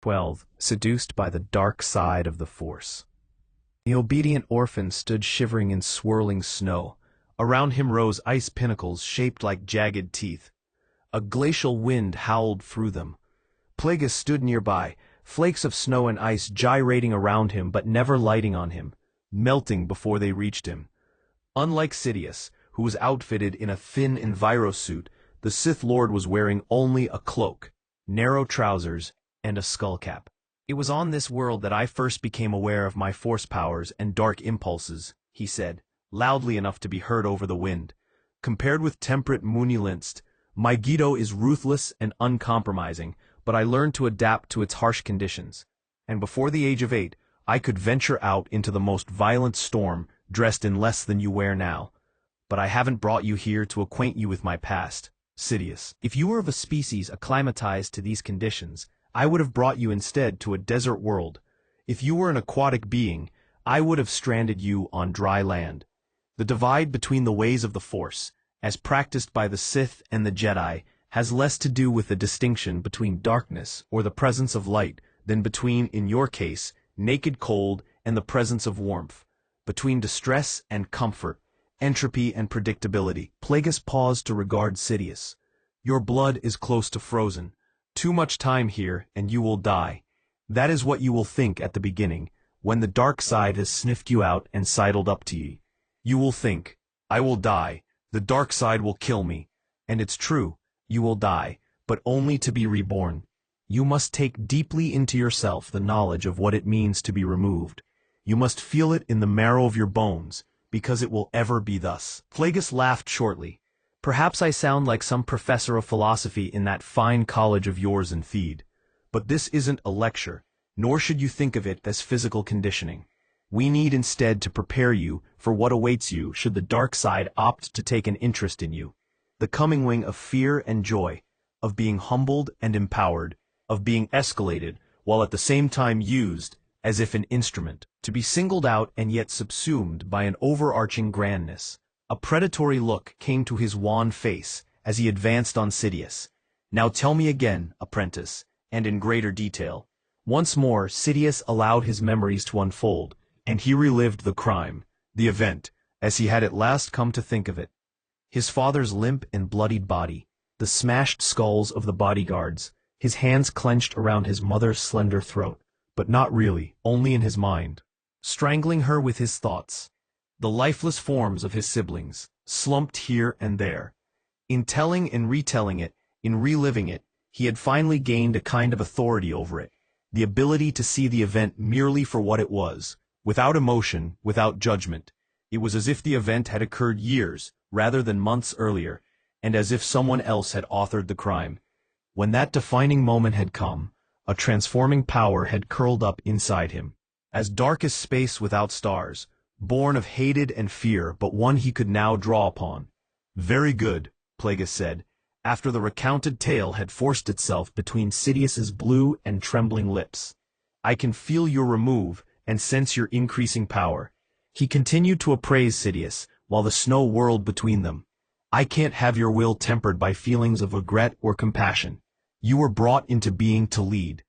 12. Seduced by the dark side of the Force. The obedient orphan stood shivering in swirling snow. Around him rose ice pinnacles shaped like jagged teeth. A glacial wind howled through them. Plagueis stood nearby, flakes of snow and ice gyrating around him but never lighting on him, melting before they reached him. Unlike Sidious, who was outfitted in a thin envirosuit, the Sith Lord was wearing only a cloak, narrow trousers, and a skullcap. "It was on this world that I first became aware of my force powers and dark impulses," he said, loudly enough to be heard over the wind. "Compared with temperate Munilinst, my Gito is ruthless and uncompromising, but I learned to adapt to its harsh conditions. And before the age of 8, I could venture out into the most violent storm, dressed in less than you wear now. But I haven't brought you here to acquaint you with my past, Sidious. If you were of a species acclimatized to these conditions, I would have brought you instead to a desert world. If you were an aquatic being, I would have stranded you on dry land. The divide between the ways of the Force, as practiced by the Sith and the Jedi, has less to do with the distinction between darkness or the presence of light than between, in your case, naked cold and the presence of warmth, between distress and comfort, entropy and predictability." Plagueis paused to regard Sidious. "Your blood is close to frozen. Too much time here, and you will die. That is what you will think at the beginning, when the dark side has sniffed you out and sidled up to ye. You will think, I will die, the dark side will kill me. And it's true, you will die, but only to be reborn. You must take deeply into yourself the knowledge of what it means to be removed. You must feel it in the marrow of your bones, because it will ever be thus." Plagueis laughed shortly. "Perhaps I sound like some professor of philosophy in that fine college of yours in Theed. But this isn't a lecture, nor should you think of it as physical conditioning. We need instead to prepare you for what awaits you should the dark side opt to take an interest in you. The coming wing of fear and joy, of being humbled and empowered, of being escalated, while at the same time used, as if an instrument, to be singled out and yet subsumed by an overarching grandness." A predatory look came to his wan face as he advanced on Sidious. "Now tell me again, apprentice, and in greater detail." Once more Sidious allowed his memories to unfold, and he relived the crime, the event, as he had at last come to think of it. His father's limp and bloodied body, the smashed skulls of the bodyguards, his hands clenched around his mother's slender throat, but not really, only in his mind, strangling her with his thoughts. The lifeless forms of his siblings, slumped here and there. In telling and retelling it, in reliving it, he had finally gained a kind of authority over it, the ability to see the event merely for what it was, without emotion, without judgment. It was as if the event had occurred years, rather than months earlier, and as if someone else had authored the crime. When that defining moment had come, a transforming power had curled up inside him, as dark as space without stars, born of hated and fear, but one he could now draw upon. "Very good," Plagueis said, after the recounted tale had forced itself between Sidious's blue and trembling lips. "I can feel your remove and sense your increasing power." He continued to appraise Sidious, while the snow whirled between them. "I can't have your will tempered by feelings of regret or compassion. You were brought into being to lead.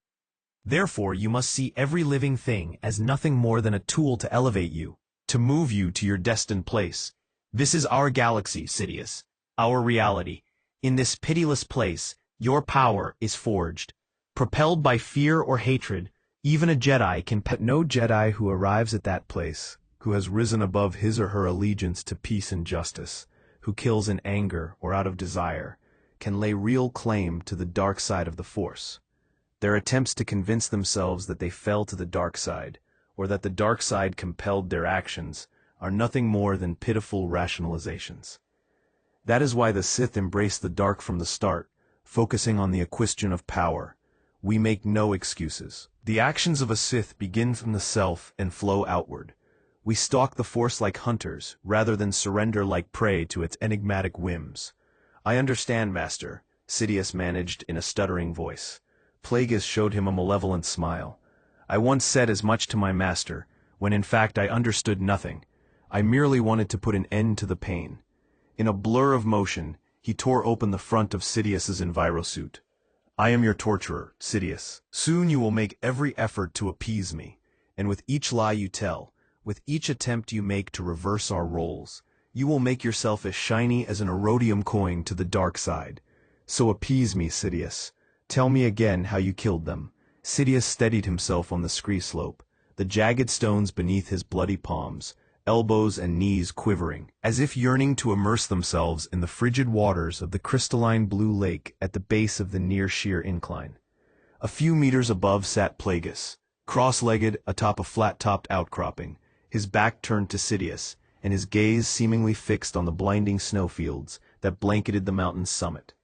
Therefore you must see every living thing as nothing more than a tool to elevate you, to move you to your destined place. This is our galaxy, Sidious, our reality. In this pitiless place, your power is forged. Propelled by fear or hatred, even a Jedi can no Jedi who arrives at that place, who has risen above his or her allegiance to peace and justice, who kills in anger or out of desire, can lay real claim to the dark side of the Force. Their attempts to convince themselves that they fell to the dark side, or that the dark side compelled their actions, are nothing more than pitiful rationalizations. That is why the Sith embraced the dark from the start, focusing on the question of power. We make no excuses. The actions of a Sith begin from the self and flow outward. We stalk the Force like hunters, rather than surrender like prey to its enigmatic whims. "I understand, Master," Sidious managed in a stuttering voice. Plagueis showed him a malevolent smile. "I once said as much to my master, when in fact I understood nothing. I merely wanted to put an end to the pain." In a blur of motion, he tore open the front of Sidious's envirosuit. I am your torturer, Sidious. Soon you will make every effort to appease me, and with each lie you tell, with each attempt you make to reverse our roles, you will make yourself as shiny as an erodium coin to the dark side. So appease me, Sidious. Tell me again how you killed them. Sidious steadied himself on the scree slope, the jagged stones beneath his bloody palms, elbows and knees quivering, as if yearning to immerse themselves in the frigid waters of the crystalline blue lake at the base of the near-sheer incline. A few meters above sat Plagueis, cross-legged atop a flat-topped outcropping, his back turned to Sidious, and his gaze seemingly fixed on the blinding snowfields that blanketed the mountain's summit.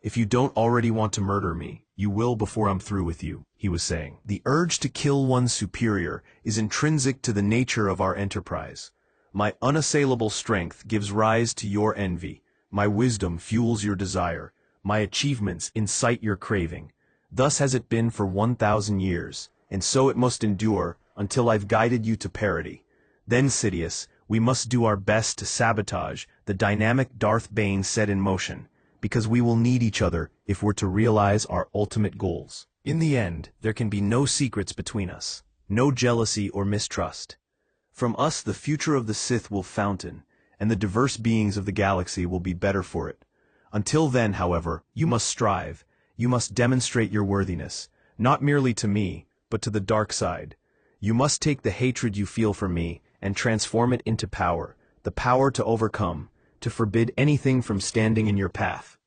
If you don't already want to murder me, you will before I'm through with you, he was saying. The urge to kill one's superior is intrinsic to the nature of our enterprise. My unassailable strength gives rise to your envy. My wisdom fuels your desire. My achievements incite your craving. Thus has it been for 1,000 years, and so it must endure until I've guided you to parity. Then, Sidious, we must do our best to sabotage the dynamic Darth Bane set in motion, because we will need each other if we're to realize our ultimate goals. In the end, there can be no secrets between us, no jealousy or mistrust. From us the future of the Sith will fountain, and the diverse beings of the galaxy will be better for it. Until then, however, you must strive, you must demonstrate your worthiness, not merely to me, but to the dark side. You must take the hatred you feel for me and transform it into power, the power to overcome, to forbid anything from standing in your path,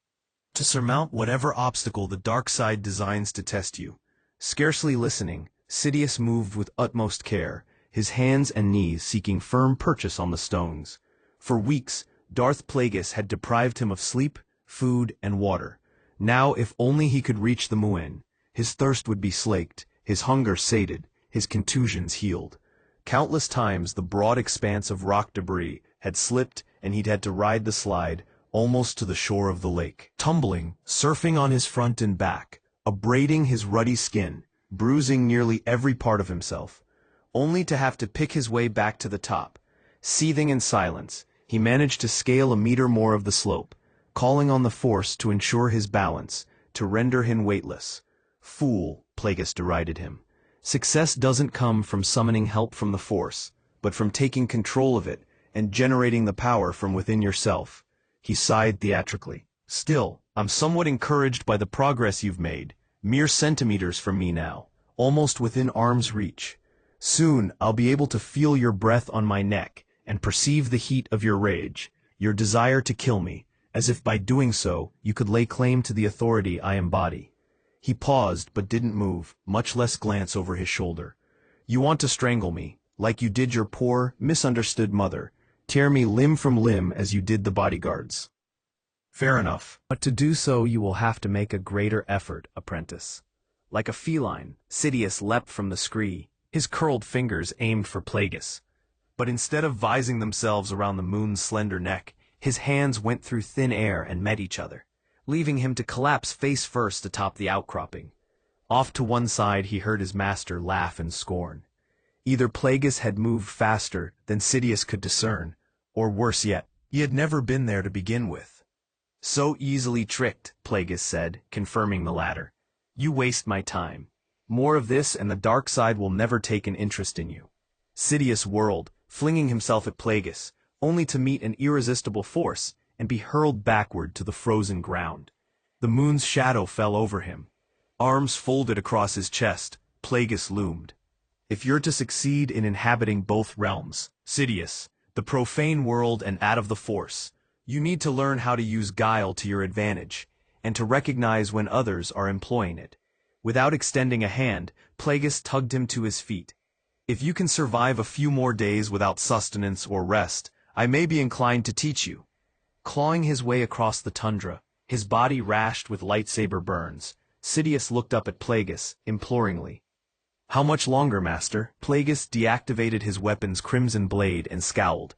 to surmount whatever obstacle the dark side designs to test you. Scarcely listening, Sidious moved with utmost care, his hands and knees seeking firm purchase on the stones. For weeks, Darth Plagueis had deprived him of sleep, food, and water. Now, if only he could reach the Muin, his thirst would be slaked, his hunger sated, his contusions healed. Countless times the broad expanse of rock debris had slipped, and he'd had to ride the slide almost to the shore of the lake, tumbling, surfing on his front and back, abrading his ruddy skin, bruising nearly every part of himself, only to have to pick his way back to the top. Seething in silence, he managed to scale a meter more of the slope, calling on the Force to ensure his balance, to render him weightless. Fool, Plagueis derided him. Success doesn't come from summoning help from the Force, but from taking control of it and generating the power from within yourself. He sighed theatrically. Still, I'm somewhat encouraged by the progress you've made, mere centimeters from me now, almost within arm's reach. Soon I'll be able to feel your breath on my neck and perceive the heat of your rage, your desire to kill me, as if by doing so you could lay claim to the authority I embody. He paused but didn't move, much less glance over his shoulder. You want to strangle me, like you did your poor, misunderstood mother, tear me limb from limb as you did the bodyguards. Fair enough. But to do so you will have to make a greater effort, apprentice. Like a feline, Sidious leapt from the scree, his curled fingers aimed for Plagueis. But instead of vising themselves around the moon's slender neck, his hands went through thin air and met each other, leaving him to collapse face first atop the outcropping. Off to one side he heard his master laugh in scorn. Either Plagueis had moved faster than Sidious could discern, or worse yet, he had never been there to begin with. So easily tricked, Plagueis said, confirming the latter. You waste my time. More of this and the dark side will never take an interest in you. Sidious whirled, flinging himself at Plagueis, only to meet an irresistible force and be hurled backward to the frozen ground. The moon's shadow fell over him. Arms folded across his chest, Plagueis loomed. If you're to succeed in inhabiting both realms, Sidious, the profane world and that of the Force, you need to learn how to use guile to your advantage, and to recognize when others are employing it. Without extending a hand, Plagueis tugged him to his feet. If you can survive a few more days without sustenance or rest, I may be inclined to teach you. Clawing his way across the tundra, his body rashed with lightsaber burns, Sidious looked up at Plagueis, imploringly. How much longer, master? Plagueis deactivated his weapon's crimson blade and scowled.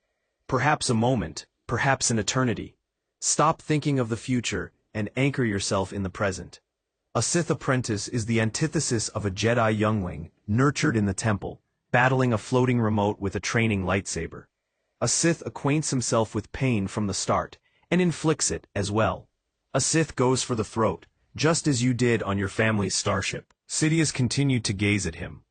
Perhaps a moment, perhaps an eternity. Stop thinking of the future and anchor yourself in the present. A Sith apprentice is the antithesis of a Jedi youngling, nurtured in the temple, battling a floating remote with a training lightsaber. A Sith acquaints himself with pain from the start, and inflicts it as well. A Sith goes for the throat, just as you did on your family's starship. Sidious continued to gaze at him.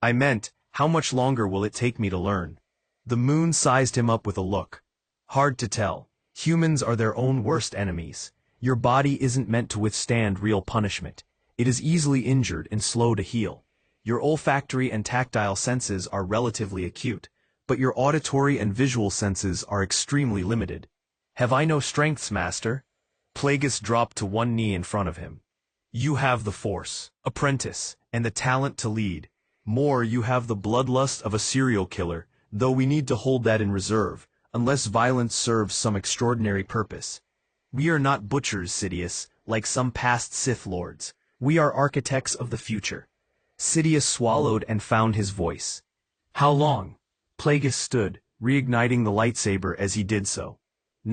I meant, how much longer will it take me to learn? The moon sized him up with a look. Hard to tell. Humans are their own worst enemies. Your body isn't meant to withstand real punishment. It is easily injured and slow to heal. Your olfactory and tactile senses are relatively acute, but your auditory and visual senses are extremely limited. Have I no strengths, master? Plagueis dropped to one knee in front of him. You have the force, apprentice, and the talent to lead. More, you have the bloodlust of a serial killer, though we need to hold that in reserve, unless violence serves some extraordinary purpose. We are not butchers, Sidious, like some past Sith lords. We are architects of the future. Sidious swallowed and found his voice. How long? Plagueis stood, reigniting the lightsaber as he did so.